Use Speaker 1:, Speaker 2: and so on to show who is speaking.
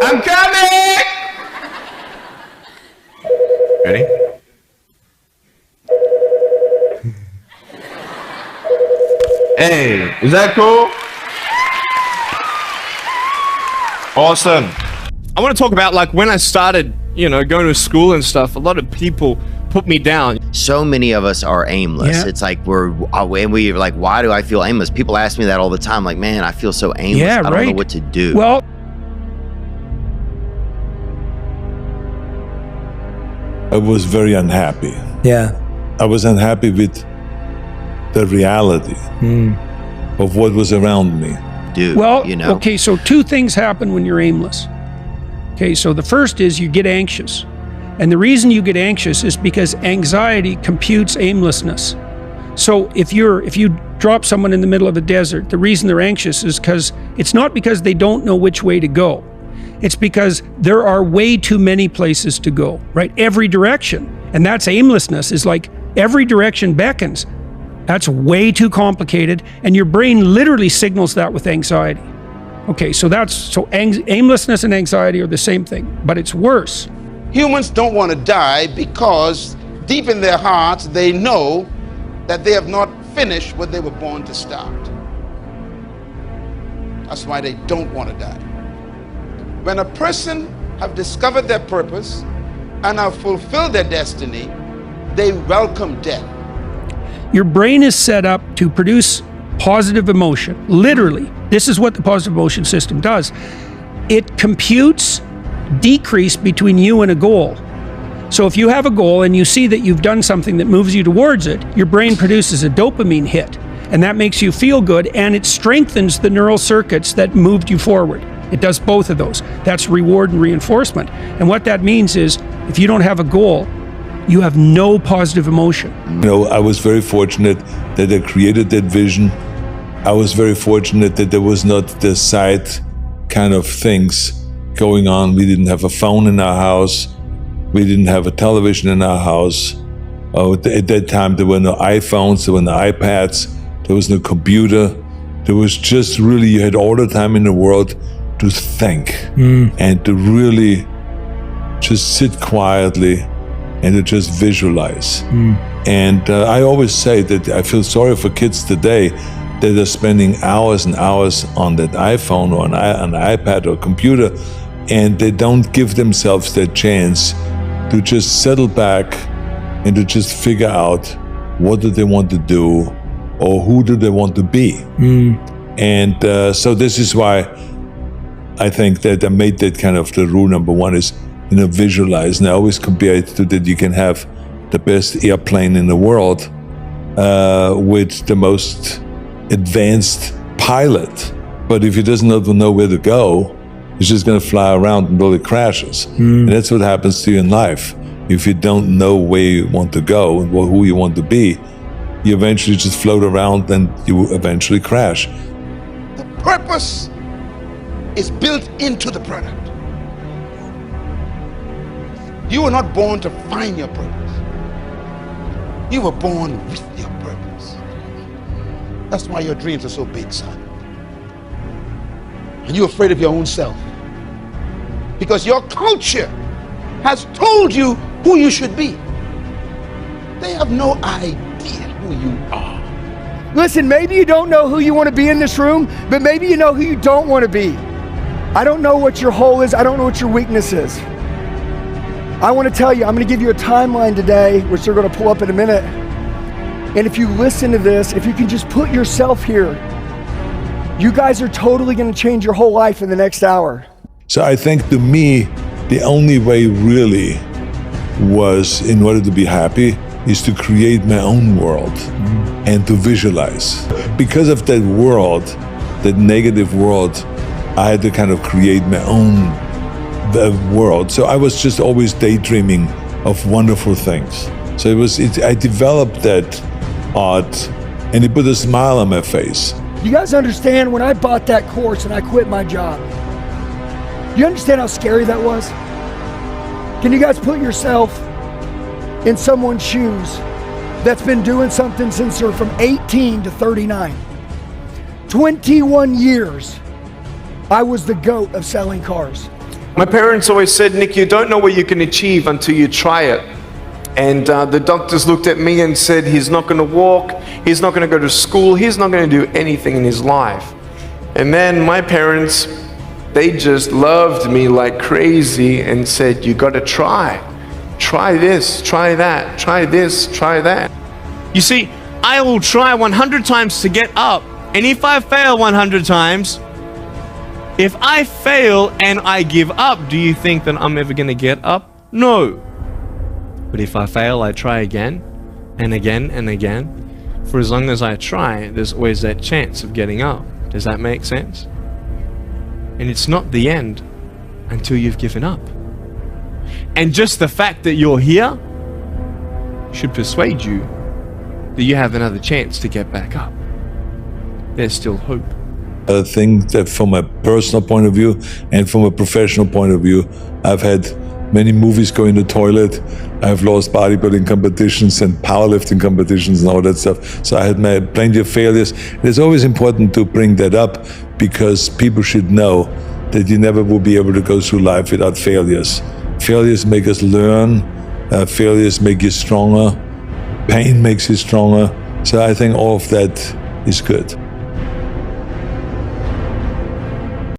Speaker 1: I'm coming! Ready? Hey, is that cool? Awesome. I want to talk about like when I started, going to school and stuff, a lot of people put me down.
Speaker 2: So many of us are aimless.
Speaker 3: Yeah.
Speaker 2: It's like we're like, why do I feel aimless? People ask me that all the time. Like, man, I feel so aimless.
Speaker 3: Yeah,
Speaker 2: I don't know what to do.
Speaker 3: Well,
Speaker 4: I was very unhappy.
Speaker 3: yeah.
Speaker 4: I was unhappy with the reality of what was around me.
Speaker 2: Dude,
Speaker 3: Well, okay, so two things happen when you're aimless. Okay, so the first is you get anxious. And the reason you get anxious is because anxiety computes aimlessness. So if you drop someone in the middle of a desert, the reason they're anxious is because it's not because they don't know which way to go. It's because there are way too many places to go, right? Every direction. And that's aimlessness, is like every direction beckons. That's way too complicated, and your brain literally signals that with anxiety. Okay, so aimlessness and anxiety are the same thing, but it's worse.
Speaker 5: Humans don't want to die because deep in their hearts they know that they have not finished what they were born to start. That's why they don't want to die. When a person have discovered their purpose and have fulfilled their destiny, they welcome death.
Speaker 3: Your brain is set up to produce positive emotion. Literally, this is what the positive emotion system does. It computes decrease between you and a goal. So if you have a goal and you see that you've done something that moves you towards it, your brain produces a dopamine hit, and that makes you feel good, and it strengthens the neural circuits that moved you forward. It does both of those. That's reward and reinforcement. And what that means is, if you don't have a goal, you have no positive emotion.
Speaker 4: I was very fortunate that I created that vision. I was very fortunate that there was not the side kind of things going on. We didn't have a phone in our house. We didn't have a television in our house. At that time, there were no iPhones, there were no iPads, there was no computer. There was just really, you had all the time in the world to think and to really just sit quietly and to just visualize. And I always say that I feel sorry for kids today that are spending hours and hours on that iPhone or an iPad or computer, and they don't give themselves that chance to just settle back and to just figure out what do they want to do or who do they want to be. And so this is why I think that I made that kind of the rule number one is, visualize. And I always compare it to that you can have the best airplane in the world with the most advanced pilot. But if he doesn't know where to go, he's just going to fly around until it crashes. And that's what happens to you in life. If you don't know where you want to go and who you want to be, you eventually just float around and you eventually crash.
Speaker 5: The purpose is built into the product. You were not born to find your purpose. You were born with your purpose. That's why your dreams are so big, son. And you're afraid of your own self. Because your culture has told you who you should be. They have no idea who you are.
Speaker 6: Listen, maybe you don't know who you want to be in this room, but maybe you know who you don't want to be. I don't know what your hole is. I don't know what your weakness is. I want to tell you, I'm going to give you a timeline today, which they're going to pull up in a minute. And if you listen to this, if you can just put yourself here, you guys are totally going to change your whole life in the next hour.
Speaker 4: So I think to me, the only way really was, in order to be happy, is to create my own world and to visualize. Because of that world, that negative world, I had to kind of create my own world. So I was just always daydreaming of wonderful things. So I developed that art, and it put a smile on my face.
Speaker 6: You guys understand, when I bought that course and I quit my job, you understand how scary that was? Can you guys put yourself in someone's shoes that's been doing something since they're from 18 to 39? 21 years, I was the GOAT of selling cars.
Speaker 1: My parents always said, Nick, you don't know what you can achieve until you try it. And the doctors looked at me and said, he's not going to walk, he's not going to go to school, he's not going to do anything in his life. And then my parents, they just loved me like crazy and said, you got to try. Try this, try that, try this, try that. You see, I will try 100 times to get up, and if I fail 100 times, if I fail and I give up, do you think that I'm ever going to get up? No. But if I fail, I try again and again and again. For as long as I try, there's always that chance of getting up. Does that make sense? And it's not the end until you've given up. And just the fact that you're here should persuade you that you have another chance to get back up. There's still hope.
Speaker 4: I think that from a personal point of view and from a professional point of view, I've had many movies go in the toilet. I've lost bodybuilding competitions and powerlifting competitions and all that stuff. So I had plenty of failures. It's always important to bring that up because people should know that you never will be able to go through life without failures. Failures make us learn. Failures make you stronger. Pain makes you stronger. So I think all of that is good.